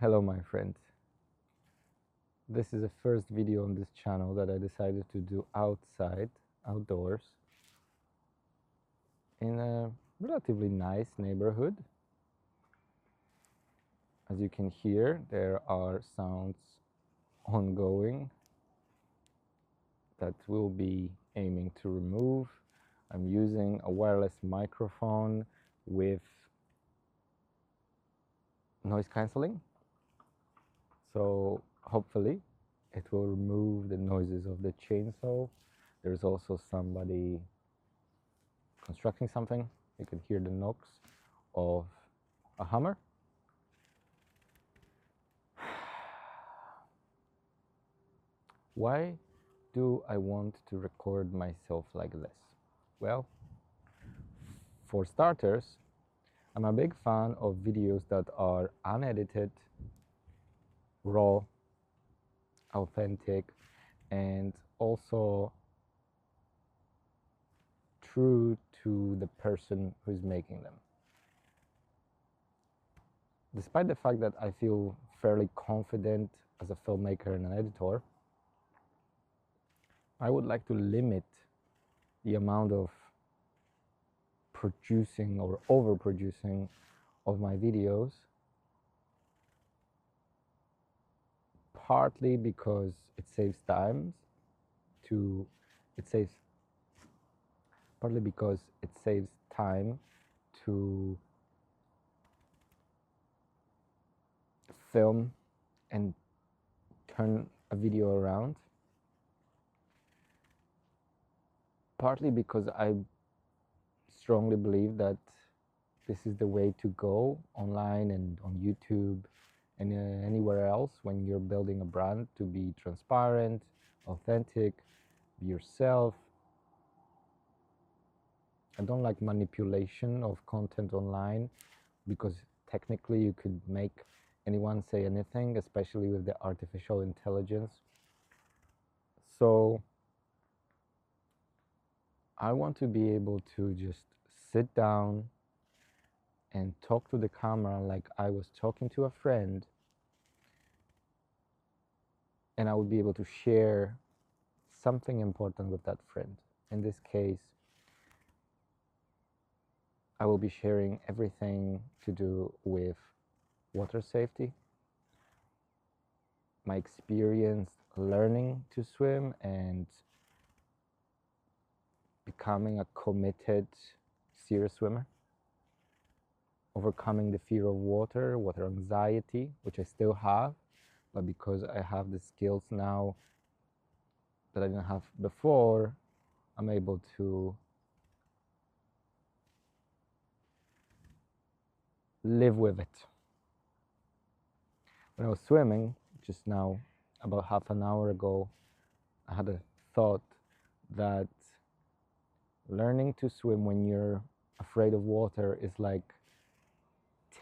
Hello my friend. This is the first video on this channel that I decided to do outdoors, in a relatively nice neighborhood. As you can hear, there are sounds ongoing that we'll be aiming to remove. I'm using a wireless microphone with noise cancelling, so hopefully it will remove the noises of the chainsaw. There's also somebody constructing something. You can hear the knocks of a hammer. Why do I want to record myself like this? Well, for starters, I'm a big fan of videos that are unedited, raw, authentic, and also true to the person who's making them. Despite the fact that I feel fairly confident as a filmmaker and an editor, I would like to limit the amount of producing or overproducing of my videos, partly because it saves time to film and turn a video around, partly because I strongly believe that this is the way to go online and on YouTube and anywhere else when you're building a brand, to be transparent, authentic, be yourself. I don't like manipulation of content online, because technically you could make anyone say anything, especially with the artificial intelligence. So I want to be able to just sit down and talk to the camera like I was talking to a friend, and I would be able to share something important with that friend. In this case, I will be sharing everything to do with water safety, my experience learning to swim and becoming a committed, serious swimmer, overcoming the fear of water anxiety, which I still have, but because I have the skills now that I didn't have before, I'm able to live with it. When I was swimming just now, about half an hour ago, I had a thought that learning to swim when you're afraid of water is like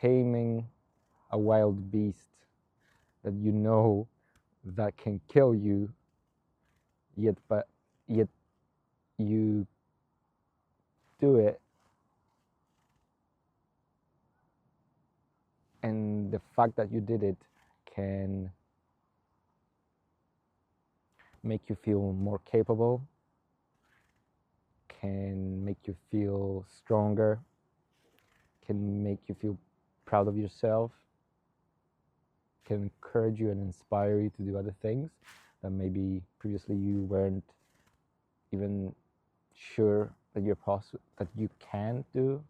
taming a wild beast that you know that can kill you, yet you do it, and the fact that you did it can make you feel more capable, can make you feel stronger, can make you feel proud of yourself, can encourage you and inspire you to do other things that maybe previously you weren't even sure that that you can do.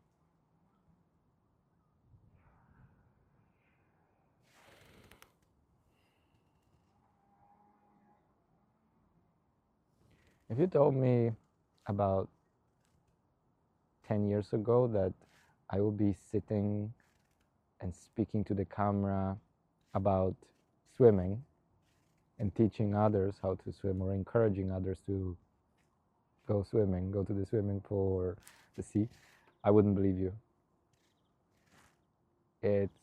If you told me about 10 years ago that I would be sitting and speaking to the camera about swimming and teaching others how to swim, or encouraging others to go swimming, go to the swimming pool or the sea, I wouldn't believe you. It's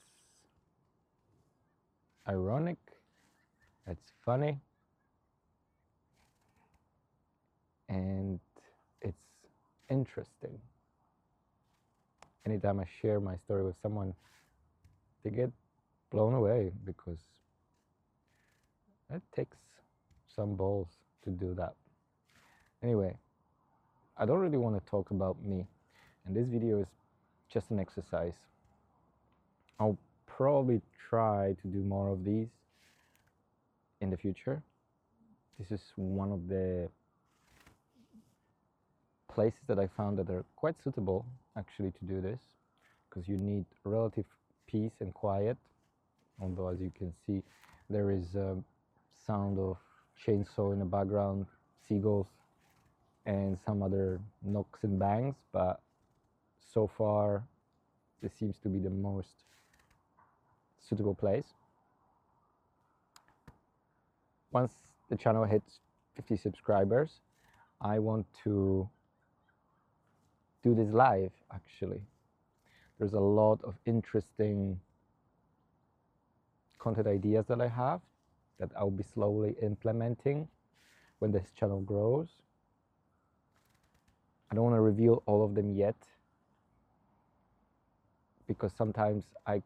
ironic, it's funny, and it's interesting. Anytime I share my story with someone, they get blown away because it takes some balls to do that. Anyway, I don't really want to talk about me, and this video is just an exercise. I'll probably try to do more of these in the future. This is one of the places that I found that are quite suitable actually to do this, because you need relative peace and quiet. Although, as you can see, there is a sound of chainsaw in the background, seagulls, and some other knocks and bangs, but so far this seems to be the most suitable place. Once the channel hits 50 subscribers, I want to do this live. Actually, there's a lot of interesting content ideas that I have that I'll be slowly implementing when this channel grows. I don't want to reveal all of them yet, because sometimes I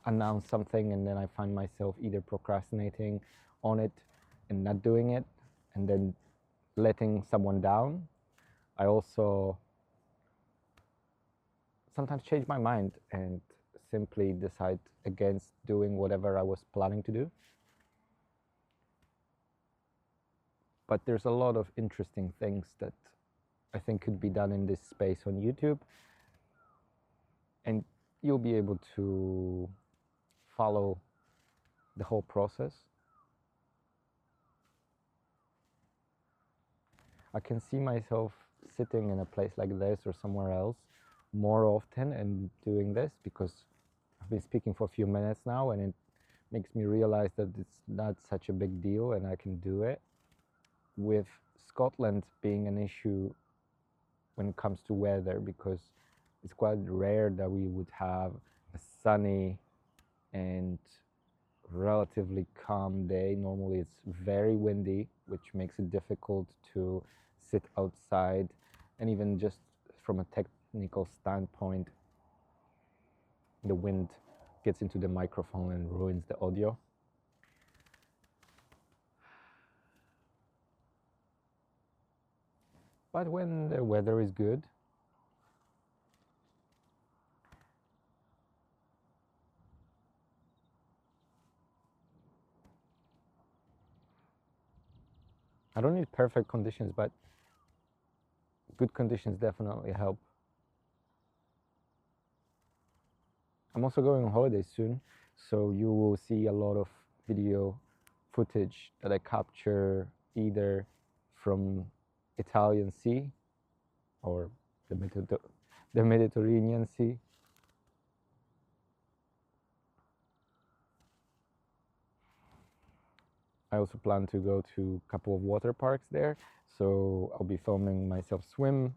announce something and then I find myself either procrastinating on it and not doing it, and then letting someone down. I also sometimes change my mind and simply decide against doing whatever I was planning to do. But there's a lot of interesting things that I think could be done in this space on YouTube, and you'll be able to follow the whole process. I can see myself sitting in a place like this or somewhere else more often and doing this, because I've been speaking for a few minutes now, and it makes me realize that it's not such a big deal and I can do it. With Scotland being an issue when it comes to weather, because it's quite rare that we would have a sunny and relatively calm day. Normally it's very windy, which makes it difficult to sit outside, and even just from a technical standpoint, the wind gets into the microphone and ruins the audio. But when the weather is good, I don't need perfect conditions, but good conditions definitely help. I'm also going on holiday soon, so you will see a lot of video footage that I capture either from Italian Sea or the Mediterranean Sea. I also plan to go to a couple of water parks there, so I'll be filming myself swim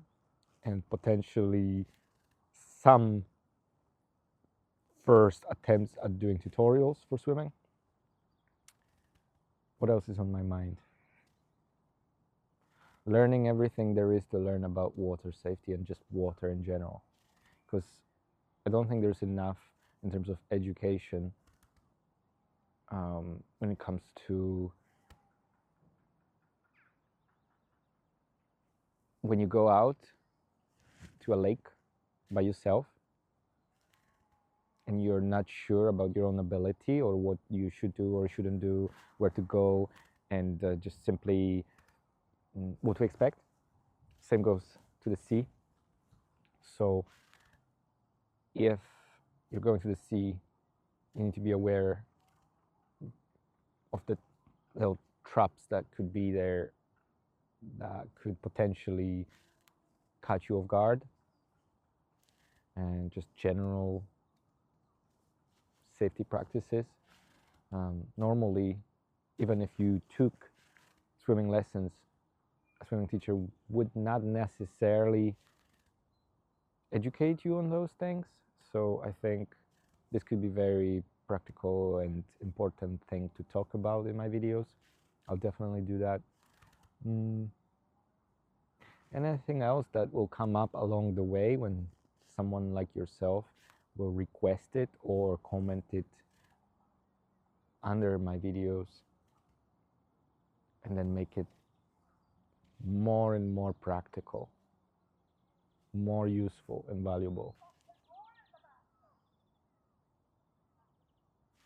and potentially some first attempts at doing tutorials for swimming. What else is on my mind? Learning everything there is to learn about water safety and just water in general, because I don't think there's enough in terms of education when it comes to when you go out to a lake by yourself and you're not sure about your own ability or what you should do or shouldn't do, where to go, and just simply what to expect. Same goes to the sea. So if you're going to the sea, you need to be aware of the little traps that could be there that could potentially catch you off guard, and just general safety practices. Normally, even if you took swimming lessons, a swimming teacher would not necessarily educate you on those things. So I think this could be very practical and important thing to talk about in my videos. I'll definitely do that. And anything else that will come up along the way when someone like yourself will request it or comment it under my videos, and then make it more and more practical, more useful and valuable.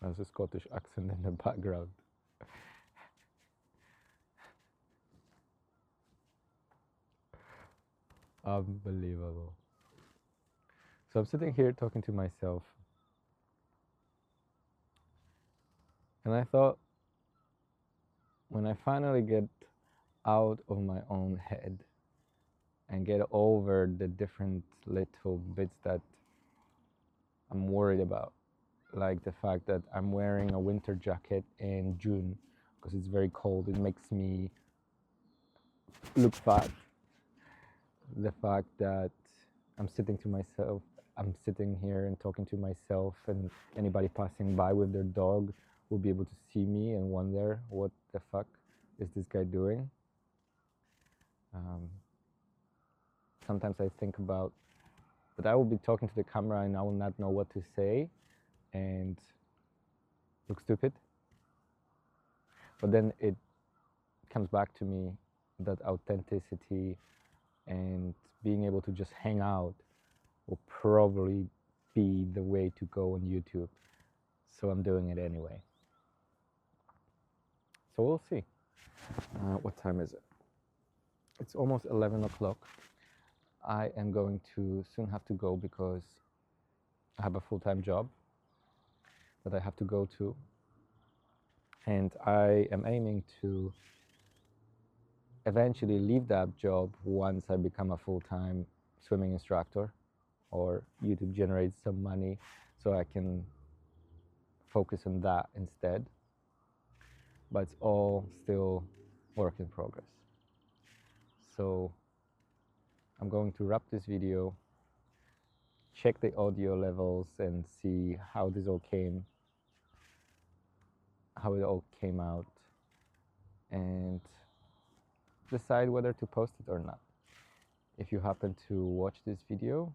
There's a Scottish accent in the background. Unbelievable. So I'm sitting here talking to myself, and I thought, when I finally get out of my own head and get over the different little bits that I'm worried about, like the fact that I'm wearing a winter jacket in June because it's very cold, it makes me look fat. The fact that I'm sitting here and talking to myself, and anybody passing by with their dog will be able to see me and wonder, what the fuck is this guy doing? Sometimes I think about that I will be talking to the camera and I will not know what to say and look stupid. But then it comes back to me that authenticity and being able to just hang out will probably be the way to go on YouTube. So I'm doing it anyway. So we'll see. What time is it? It's almost 11 o'clock. I am going to soon have to go because I have a full-time job that I have to go to. And I am aiming to eventually leave that job once I become a full-time swimming instructor, or YouTube generates some money so I can focus on that instead. But it's all still work in progress. So I'm going to wrap this video, check the audio levels and see how it all came out, and decide whether to post it or not. If you happen to watch this video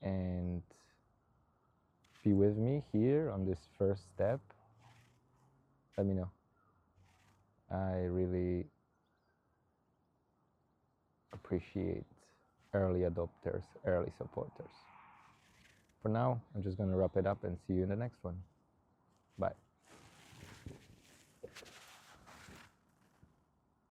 and be with me here on this first step, let me know. I really appreciate early adopters, early supporters. For now, I'm just going to wrap it up and see you in the next one. Bye.